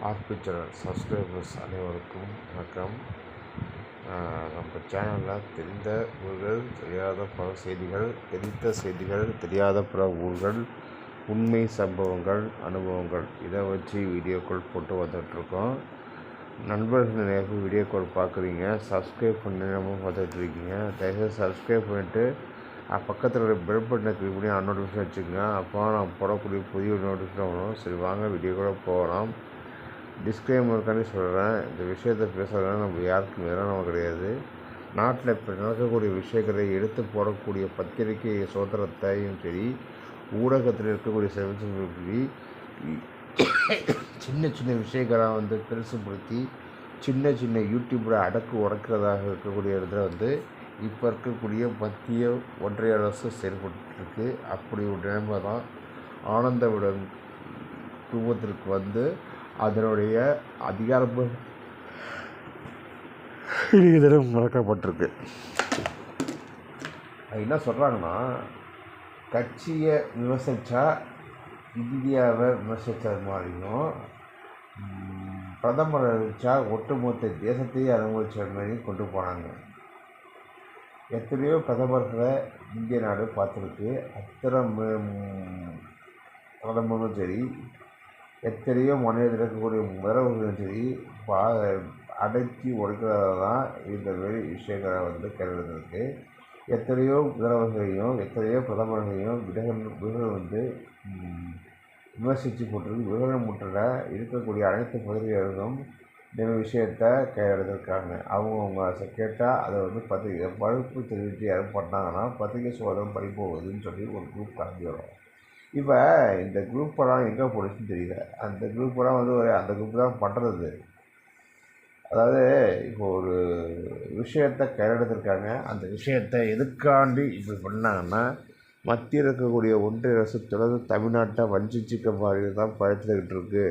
RB channel subscribers அனைவருக்கும் வணக்கம். நம்ம சேனலில் தெரிந்த ஊர்கள், தெரியாத பல செய்திகள், தெரிந்த செய்திகள், தெரியாத பல ஊர்கள், உண்மை சம்பவங்கள், அனுபவங்கள் இதை வச்சு வீடியோக்கள் போட்டு வந்துட்டுருக்கோம். நண்பர்கள் நிறைய பேர் வீடியோக்கள் பார்க்குறீங்க, சப்ஸ்கிரைப் பண்ணி நம்ம பார்த்துட்ருக்கீங்க. தயவுசெய்து சப்ஸ்கிரைப் பண்ணிவிட்டு பக்கத்தில் ஒரு பெல் பட்டனை கிளிக் பண்ணி நோட்டிஃபிகேஷன் வச்சுக்கோங்க. அப்போ நான் போடக்கூடிய புதிய நோட்டிஃபிகேஷன் வரும். சரி, வாங்க வீடியோக்குள்ளே போகலாம். டிஸ்க்ளைமருக்காண்டி சொல்கிறேன், இந்த விஷயத்தை பேசுகிறதுனால நம்ம யாருக்கும் எதிரானவங்க கிடையாது. நாட்டில் இப்போ நடக்கக்கூடிய விஷயங்களை எடுத்து போடக்கூடிய பத்திரிகை சுதந்திரத்தையும் சரி, ஊடகத்தில் இருக்கக்கூடிய சரி, சின்ன சின்ன விஷயங்களை பெருசுப்படுத்தி சின்ன சின்ன யூடியூப்பில் அடக்கு உடைக்கிறதாக இருக்கக்கூடிய இடத்துல இப்போ இருக்கக்கூடிய மத்திய ஒன்றிய அரசு செயல்பட்டுருக்கு. அப்படி ஒரு நிலைமை தான் ஆனந்தவிடன் குடும்பத்திற்கு அதனுடைய அதிகாரப்பூர்வ இணையதளம் வழங்கப்பட்டிருக்கு. என்ன சொல்கிறாங்கன்னா, கட்சியை விமர்சித்தா இந்தியாவை விமர்சித்தது மாதிரியும், பிரதமரை வச்சா ஒட்டுமொத்த தேசத்தையே அனுபவிச்ச மாதிரியும் கொண்டு போனாங்க. எத்தனையோ பிரதமர்களை இந்திய நாடு பார்த்துருக்கு. அத்தனை பிரதமரும் சரி, எத்தனையோ மாநிலத்தில் இருக்கக்கூடிய முதல்வர்களும் சரி அடக்கி ஒடுக்கிறதா தான் இந்த மாரி விஷயங்களை கேள்விருக்கு. எத்தனையோ முதல்வர்களையும் எத்தனையோ பிரதமர்களையும் விகடன் விமர்சித்து போட்டிருக்கு. விகடன் முற்றில் இருக்கக்கூடிய அனைத்து பகுதிகளிலும் இந்த விஷயத்தை கையெழுத்திருக்காங்க. அவங்க கேட்டால் அதை பத்திரிகை பழுப்பு தெரிவித்து யாரும் பண்ணாங்கன்னா பத்திரிகை சோதனை பறிப்போகுதுன்னு சொல்லி ஒரு குரூப் கலந்து வரும். இப்போ இந்த குரூப்பெல்லாம் எங்கே போடுச்சுன்னு தெரியல. அந்த குரூப்பெல்லாம் அந்த குரூப் தான் பண்ணுறது. அதாவது இப்போ ஒரு விஷயத்தை கையெழுத்திருக்காங்க. அந்த விஷயத்தை எதுக்காண்டி இப்படி பண்ணாங்கன்னா, மத்தியில் இருக்கக்கூடிய ஒன்றிய அரசு தொடர்ந்து தமிழ்நாட்டை வஞ்சிச்சிக்க மாதிரி தான் பழத்துக்கிட்டு இருக்குது,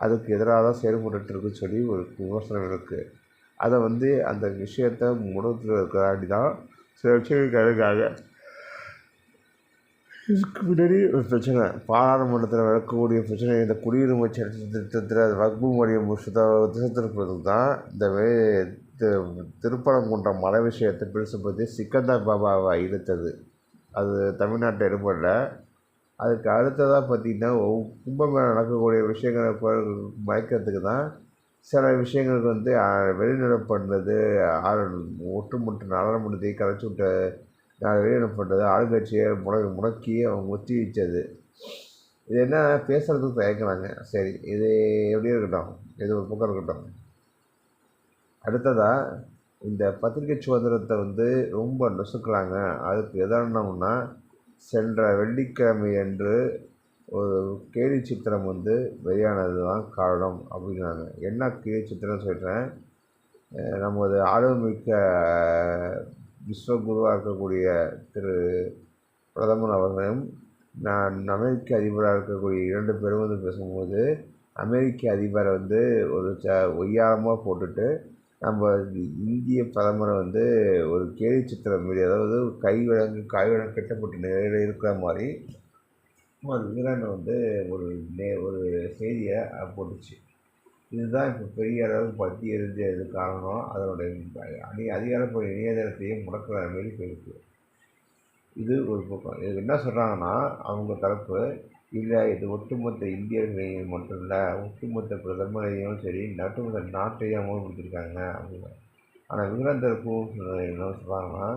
அதுக்கு எதிராக தான் செயல்பட்டுருக்குன்னு சொல்லி ஒரு விமர்சனம் இருக்குது. அதை அந்த விஷயத்தை முடக்கிறதுக்காண்டி தான் சில விஷயங்கள் கையெழுக்காங்க. இதுக்கு முன்னாடி ஒரு பிரச்சனை, பாராளுமன்றத்தில் நடக்கக்கூடிய பிரச்சனை, இந்த குடியுரிமை சட்ட திட்டத்தில் வக்பு வாரியம் திருத்தப்படுறதுக்கு தான் இந்த திருப்பரங்குன்றம் மலை விஷயத்தை பெருசுப்படுத்தி சிக்கந்தர் பாபாவை இழுத்தது. அது தமிழ்நாட்டில் எடுபடல. அதுக்கு அடுத்ததாக பார்த்திங்கன்னா, கும்பமேளா நடக்கக்கூடிய விஷயங்களை மறைக்கிறதுக்கு தான் சில விஷயங்களுக்கு வெளிநடப்பு பண்ணுறது, ஒட்டுமொத்த நாடாளுமன்றத்தை கலைச்சி விட்ட வெளிநடப்பு பண்ணுறது, ஆளுங்கட்சியை முடக்கி அவங்க ஒத்தி வச்சது. இது என்ன பேசுகிறதுக்கு தயக்கிறாங்க. சரி, இது எப்படி இருக்கட்டும், இது ஒரு பக்கம் இருக்கட்டும். அடுத்ததாக இந்த பத்திரிகை சுதந்திரத்தை ரொம்ப நசுக்கிறாங்க. அதுக்கு எதானம்னா, சென்ற வெள்ளிக்கிழமை அன்று ஒரு கேலி சித்திரம் வெளியானது தான் காரணம் அப்படிங்கிறாங்க. என்ன கேலி சித்திரம் சொல்கிறேன், நமது ஆளுமிக்க விஸ்வகுருவாக இருக்கக்கூடிய திரு பிரதமர் அவர்களும் அமெரிக்க அதிபராக இருக்கக்கூடிய 2 பேரும் பேசும்போது, அமெரிக்க அதிபரை ஒரு ஒய்யாரமாக போட்டுட்டு நம்ம இந்திய பிரதமரை ஒரு கேலி சித்திரம் மாரி, அதாவது கைவிலங்கு கட்டப்பட்ட நிலையில் இருக்கிற மாதிரி ஒரு வீரனை ஒரு செய்தியை போட்டுச்சு. இதுதான் இப்போ பெரிய அளவு பற்றி எரிஞ்சது காரணம். அதனுடைய அதிகாரப்பூர்வ இணையதளத்தையும் முடக்கிற மாரி போயிருக்கு. இது ஒரு பக்கம். இது என்ன சொல்கிறாங்கன்னா, அவங்க தரப்பு இல்லை, இது ஒட்டுமொத்த இந்தியர்களையும் மட்டும் இல்லை, ஒட்டுமொத்த பிரதமரையும் சரி, ஒட்டுமொத்த நாட்டையும் அமல்படுத்தியிருக்காங்க அப்படின்னு. ஆனால் விகடன் தரப்பு என்ன சொல்கிறாங்கன்னா,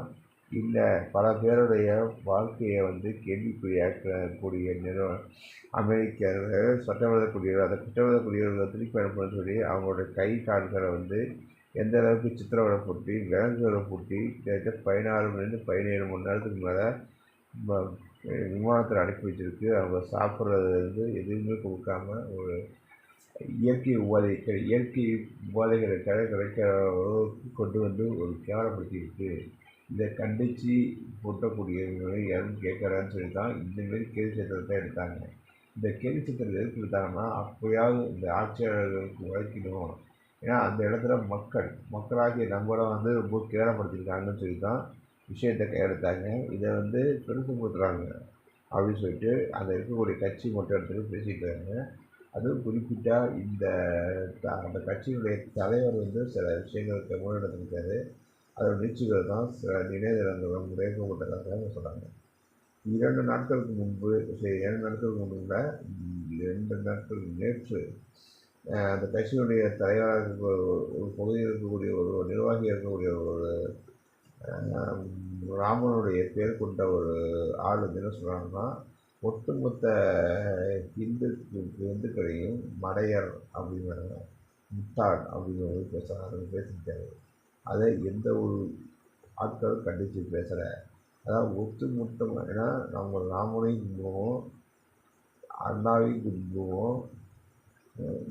இல்லை, பல பேருடைய வாழ்க்கையை கேள்விக்குறியாக்கக்கூடிய அமெரிக்கர்கள் சட்டவிரோத குடியர்கள், அந்த குற்றவிரோத குடியர்களை திருப்பி அனுப்பணும்னு சொல்லி அவங்களுடைய கை கால்களை எந்த அளவுக்கு சித்திரவதை போட்டு விலங்குகளை பூட்டி கிட்டத்தட்ட 16 17 மணி நேரத்துக்கு மேலே விமானத்தில் அனுப்பி வச்சுருக்கு. அவங்க சாப்பிட்றது எதுவுமே கொடுக்காம ஒரு இயற்கை உபாதைகளை கிடைக்கிற கொண்டு ஒரு கேவலப்படுத்தியிருக்கு. இதை கண்டித்து போட்டக்கூடியவங்களை யாரும் கேட்குறான்னு சொல்லி தான் இந்தமாரி கேலி சித்திரத்தை எடுத்தாங்க. இந்த கேலி சித்திரத்தை எதுக்கு எடுத்தாங்கன்னா, அப்போயாவது இந்த ஆட்சியாளர்களுக்கு உழைக்கணும். ஏன்னா அந்த இடத்துல மக்களாகிய நம்மளை ரொம்ப கேவலப்படுத்தியிருக்காங்கன்னு சொல்லி தான் விஷயத்தை கையெடுத்தாங்க. இதை பெருசுப்படுத்துகிறாங்க அப்படின்னு சொல்லிட்டு அந்த இருக்கக்கூடிய கட்சி மட்டும் இடத்துல பேசிக்கிறாங்க. அதுவும் குறிப்பிட்டா அந்த கட்சியினுடைய தலைவர் வந்து சில விஷயங்களுக்கு முன்னெடுத்திருக்காரு. அதோட நீட்சிகள் தான் சில இணையதளங்களும் உடைக்கப்பட்டதாக சொல்கிறாங்க. 2 நாட்களுக்கு முன்பு, சரி 2 நாட்களுக்கு முன்பு இல்ல, 2 நாட்கள் நேற்று அந்த கட்சியினுடைய தலைவராக இருக்கக்கூடிய ஒரு பகுதியில் இருக்கக்கூடிய ஒரு நிர்வாகியாக இருக்கக்கூடிய ஒரு ராமனுடைய பேர் கொண்ட ஒரு ஆள் வந்து என்ன சொல்கிறாங்கன்னா, ஒட்டுமொத்த இந்துக்களையும் மடையர் அப்படிங்கிறாங்க, முட்டாள் அப்படிங்கிற பேசியிருக்காரு. அதை எந்த ஒரு ஆட்களும் கண்டித்து பேசலை. அதாவது ஒட்டுமொத்தமாக, ஏன்னா நம்ம ராமனையும் கும்பிடுவோம், அண்ணாவையும் கும்பிடுவோம்,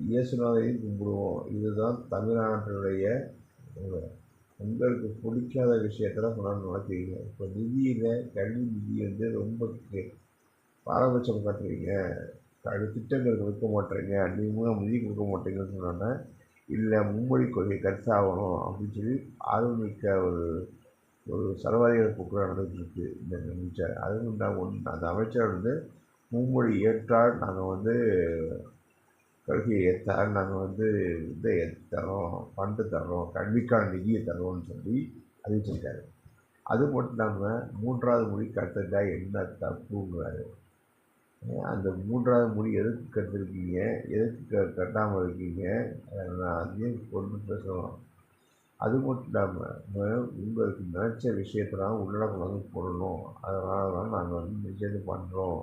இயேசுநாதையும் கும்பிடுவோம். இதுதான் தமிழ்நாட்டினுடைய உங்களுக்கு பிடிக்காத விஷயத்தில் கொண்டாந்து நடத்துவீங்க. இப்போ நிதியில் கல்வி நிதி வந்து ரொம்ப பாரபட்சம் காட்டுறீங்க, திட்டங்களுக்கு கொடுக்க மாட்டேறீங்க, நீங்கள் நிதி கொடுக்க மாட்டீங்கன்னு சொன்னோன்னே, இல்லை மும்மொழி கொள்கை கருத்தாகணும் அப்படின்னு சொல்லி ஆர்வமிக்க ஒரு ஒரு சர்வாதிகார போக்கு நடந்துகிட்டு இருக்கு இந்த அமைச்சர். அதுவும் அந்த அமைச்சர் வந்து மும்மொழி ஏற்றால் நாங்கள் வந்து கல்வியை ஏற்றால் நாங்கள் வந்து இதை தரோம், ஃபண்டு தரோம், கல்விக்கான நிதியை தரோம்னு சொல்லி அறிவிச்சிருக்காரு. அது மட்டும் இல்லாமல் 3வது மொழி கற்றுட்டா என்ன தப்புங்கிறாரு. அந்த 3வது மொழி எதுக்கு கற்றுருக்கீங்க, எதுக்கு கட்டாமல் இருக்கீங்க, அதையும் கொண்டு பேசணும். அது மட்டும் இல்லாமல் உங்களுக்கு நினச்ச விஷயத்தெல்லாம் உள்ளடக்கம் வந்து போடணும், அதனால தான் நாங்கள் வந்து விஷயத்தை பண்ணுறோம்.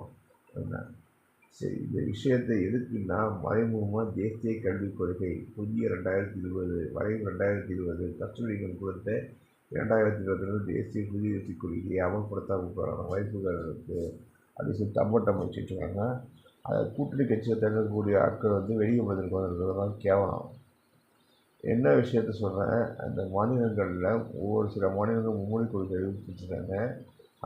சரி, இந்த விஷயத்தை எதுக்குன்னா, மறைமுகமாக தேசிய கல்விக் கொள்கை புதிய 2020 வரைவு 2020 கஸ்தூரிகள் கொடுத்த 2022 தேசிய குடியரசு கொள்கையை அமல்படுத்தாமல் வாய்ப்புகள் இருக்குது அப்படின்னு சொல்லி தம்பட்டம் வச்சுட்டு இருக்காங்க. அதை கூட்டணி கட்சியை தங்கக்கூடிய ஆட்கள் வந்து வெளியே பதிலுக்கு வந்துருக்கிறதுலாம் கேவலம். என்ன விஷயத்த சொல்கிறேன், அந்த மாநிலங்களில் ஒவ்வொரு சில மாநிலங்கள் மும்மொழி கொள்கை அறிவிச்சிருக்காங்க.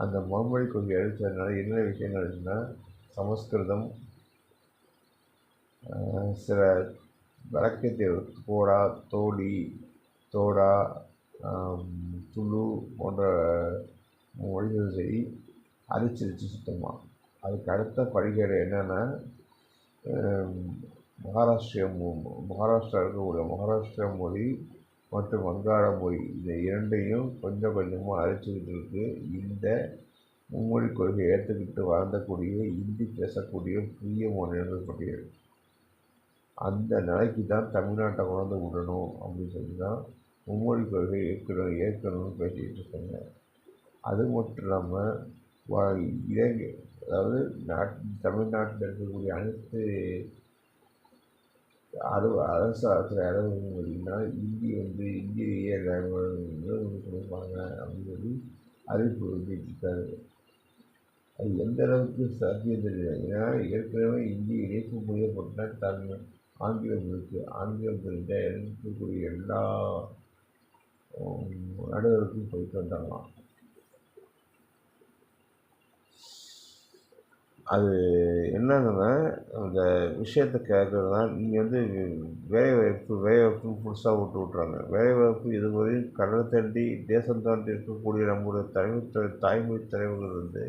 அந்த மும்மொழி கொள்கை அறிவித்ததுனால என்னென்ன விஷயங்கள் இருக்குன்னா, சமஸ்கிருதம், சில வழக்கை தேர்வு கோடா, தோடி, தோடா, துளு போன்ற மொழிகள் சரி அழிச்சிருச்சு சுத்தமாக. அதுக்கு அடுத்த படிக்கேடு என்னென்னா, மகாராஷ்டிரா இருக்கக்கூடிய மகாராஷ்டிரா மொழி மற்றும் வங்காள மொழி இந்த இரண்டையும் கொஞ்சம் கொஞ்சமாக அழிச்சிக்கிட்டு இருக்குது. இந்த மும்மொழி கொள்கையை ஏற்றுக்கிட்டு வளர்ந்தக்கூடிய இந்தி பேசக்கூடிய புதிய மாநிலங்கள் பட்டியல். அந்த நிலைக்கு தான் தமிழ்நாட்டை கொண்டு விடணும் அப்படின்னு சொல்லி தான் மும்மொழி கொள்கை ஏற்கனவே பேசிக்கிட்டு இருக்காங்க. அது மட்டும் இல்லாமல் இலங்கை, அதாவது தமிழ்நாட்டில் இருக்கக்கூடிய அனைத்து அரசு அலுவலகம் பார்த்திங்கன்னா இந்தியிலேயே கொடுப்பாங்க அப்படின்னு சொல்லி அறிவிப்பு வெளியிட்டிருக்காரு. அது எந்த அளவுக்கு சாத்தியம் தெரியல. ஏன்னா ஏற்கனவே இந்திய இணைப்பு முடியப்பட்ட ஆங்கிலம் இருக்குது. ஆங்கிலம் தெரிஞ்ச இருக்கக்கூடிய எல்லா நாடுகளுக்கும் போயிட்டு வந்தாங்களாம். அது என்னன்னா, அந்த விஷயத்தை கேட்குறது தான். நீங்கள் வந்து வேலைவாய்ப்பு புதுசாக விட்றாங்க. வேலைவாய்ப்பு இதுவரையும் கடல் தாண்டி தேசம் தாண்டி இருக்கக்கூடிய நம்முடைய தாய்மொழி தலைவர்கள் வந்து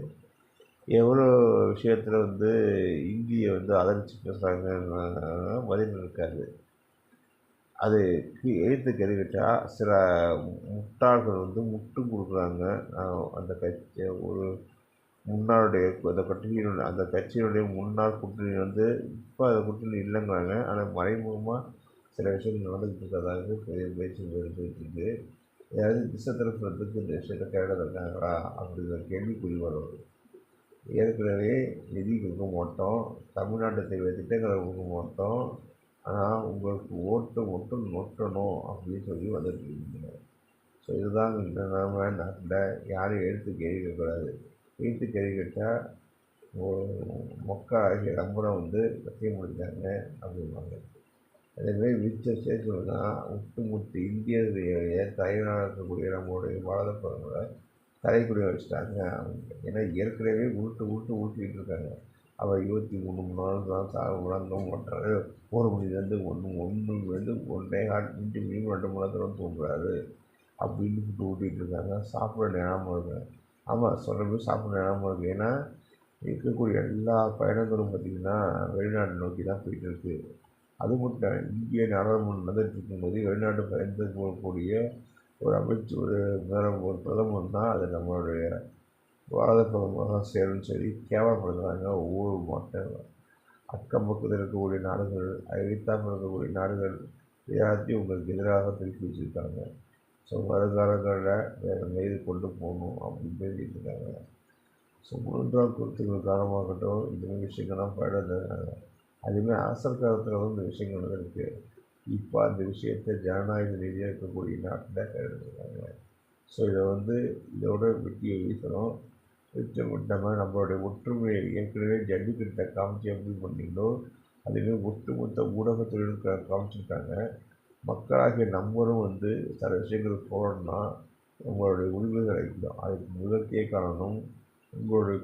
எவ்வளோ விஷயத்தில் வந்து இந்தியை வந்து ஆதரித்து பேசுகிறாங்க பதில் இருக்காது. அது எழுத்து கேள்விட்டால் சில முட்டாள்கள் வந்து முட்டும் கொடுக்குறாங்க. அந்த கட்சி ஒரு முன்னாளுடைய அந்த கட்சியினுடைய முன்னாள் கூட்டணி வந்து இப்போ அந்த கூட்டணி இல்லைங்கிறாங்க. ஆனால் மறைமுகமாக சில விஷயங்கள் நடந்துக்கிட்டு இருக்கிறதாக பெரிய பேச்சு போயிட்டுருக்கு. ஏதாவது திசை திருப்புறதுக்கு இந்த விஷயத்தை கேட்டு இருக்காங்களா அப்படிங்கிற கேள்விக்குறி வரும். ஏற்கனவே நிதி கொடுக்க மாட்டோம், தமிழ்நாட்டை திட்டங்களை கொடுக்க மாட்டோம், ஆனால் உங்களுக்கு ஓட்டு மட்டும் நொட்டணும் அப்படின்னு சொல்லி வந்துட்டுருக்கீங்க. ஸோ இதுதான் நம்ம நாட்டில் யாரும் எழுத்து கேள்வி கேட்கக்கூடாது. எழுத்து கேள்வி கேட்டால் மக்களாகிய நம்பரம் வந்து கட்டிய முடிஞ்சாங்க அப்படிம்பாங்க. அதேமாதிரி விச்ச சேர்க்கணும்னா ஒட்டுமொத்த இந்தியர்களுடைய தலைவராக இருக்கக்கூடிய நம்மளுடைய பாரதப்படங்களை தலைக்குடியை வச்சுட்டாங்க. ஏன்னா ஏற்கனவே ஊட்டிக்கிட்டு இருக்காங்க. அவர் 23 மணி நேரம் தான் உறங்க மாட்டார், 1 மணிலேருந்து 1:30 மினிமம் 2 மணி நேரத்தில் தூங்குறாரு அப்படின்னு ஊட்டிகிட்டு இருக்காங்க. சாப்பிட நேரமாக இருக்கு. ஆமாம், சொல்கிறப்ப சாப்பிட நேரமாக இருக்குது. ஏன்னா இருக்கக்கூடிய எல்லா பயணங்களும் பார்த்திங்கன்னா வெளிநாடு நோக்கி தான் போயிட்டுருக்கு. அது மட்டும் இந்திய நாடாளுமன்றம் நடந்துட்டு இருக்கும்போது வெளிநாட்டு பயணத்து போகக்கூடிய ஒரு ஒரு ஒரு பிரதமர் தான் அது நம்மளுடைய பாரத பிரதமராக தான் சேரும்னு சொல்லி கேவலப்படுத்துகிறாங்க ஒவ்வொரு மக்கள். அக்கம் பக்கத்தில் இருக்கக்கூடிய நாடுகள், எதிர்த்தாமல் இருக்கக்கூடிய நாடுகள் எல்லாத்தையும் உங்களுக்கு எதிராக திருப்பி வச்சுருக்காங்க. ஸோ வருங்காலங்களில் வேறு மீது கொண்டு போகணும் அப்படின்னு பேசிட்டு இருக்காங்க. ஸோ மூன்றாம் கருத்துக்கள் காரணமாகட்டும் இந்த மாதிரி விஷயங்கள்லாம் பழகிறாங்க. அதுமாதிரி அரசர் காலத்தில் வந்து இந்த விஷயங்கள் இருக்குது. இப்போ அந்த விஷயத்தை ஜனநாயக ரீதியாக இருக்கக்கூடிய நாட்டில் கையெழுத்துருக்காங்க. ஸோ இதை வந்து இதோட வெட்டியை வீசணும். விட்டமாக நம்மளுடைய ஒற்றுமையை ஏற்கனவே ஜல்லிக்கட்டை காமிச்சு எப்படி பண்ணீங்களோ அதுவே ஒட்டுமொத்த ஊடகத்துறையும் காமிச்சிருக்காங்க. மக்களாகிய நம்மளும் வந்து சில விஷயங்கள் போடணும்னா நம்மளுடைய உரிமைகளை அதுக்கு முதற்கே காரணம் உங்களுடைய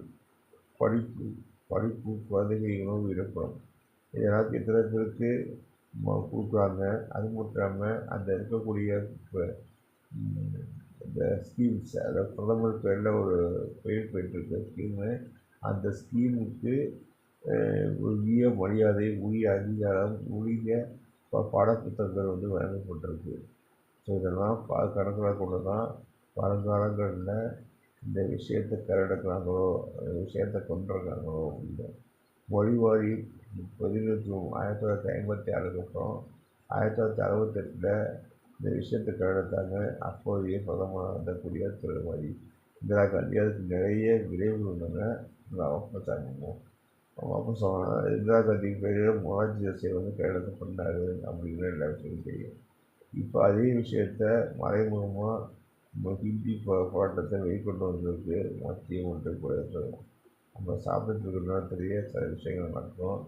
படிப்பு படிப்பு குழந்தைகள் உணவு இடப்படும். இதெல்லாம் எத்தனை பேருக்கு கொடுக்குறாங்க. அது மட்டும் இல்லாமல் அந்த இருக்கக்கூடிய இந்த ஸ்கீம்ஸ் அதாவது பிரதமர் பேரில் ஒரு பெயர் போயிட்டுருக்க ஸ்கீமு. அந்த ஸ்கீமுக்கு உரிய மரியாதை, உரிய அங்கீகாரம், உரிய பாடப்புத்தகங்கள் வந்து வழங்கப்பட்டிருக்கு. ஸோ இதெல்லாம் கணக்கில் கொண்டு தான் வருங்காலங்களில் இந்த விஷயத்தை கையெடுக்கிறாங்களோ இந்த விஷயத்தை கொண்டுருக்காங்களோ அப்படின்னு. மொழிவாரி 1956 அப்புறம் 1968 இந்த விஷயத்தை கையெழுத்தாங்க அப்போதைய பிரதமராக இருந்தக்கூடிய திருமதி இந்திரா காந்தி. அதுக்கு நிறைய விளைவுகள் உள்ளன. வாபஸ் சொன்னால் இந்திரா காந்தி பேரில் மொரார்ஜி தேசாய் வந்து கையெழுத்து பண்ணார் அப்படிங்கிற எல்லா விஷயமும் தெரியும். இப்போ அதே விஷயத்த மறைமுகமாக ஹிந்தி போராட்டத்தை வெளிக்கொண்டு வந்திருக்கு மத்திய ஒன்றிய பிரதேசம். நம்ம சாப்பிட்டு இருக்கிற நேரத்திலேயே சில விஷயங்கள் நடக்கும்.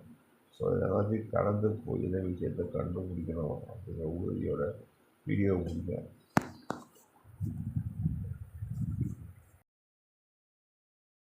ஸோ இதெல்லாத்தையும் கடந்து போய் இந்த விஷயத்தை கண்டுபிடிக்கணும் அப்படிங்கிற உறுதியோட வீடியோ முடிஞ்சேன்.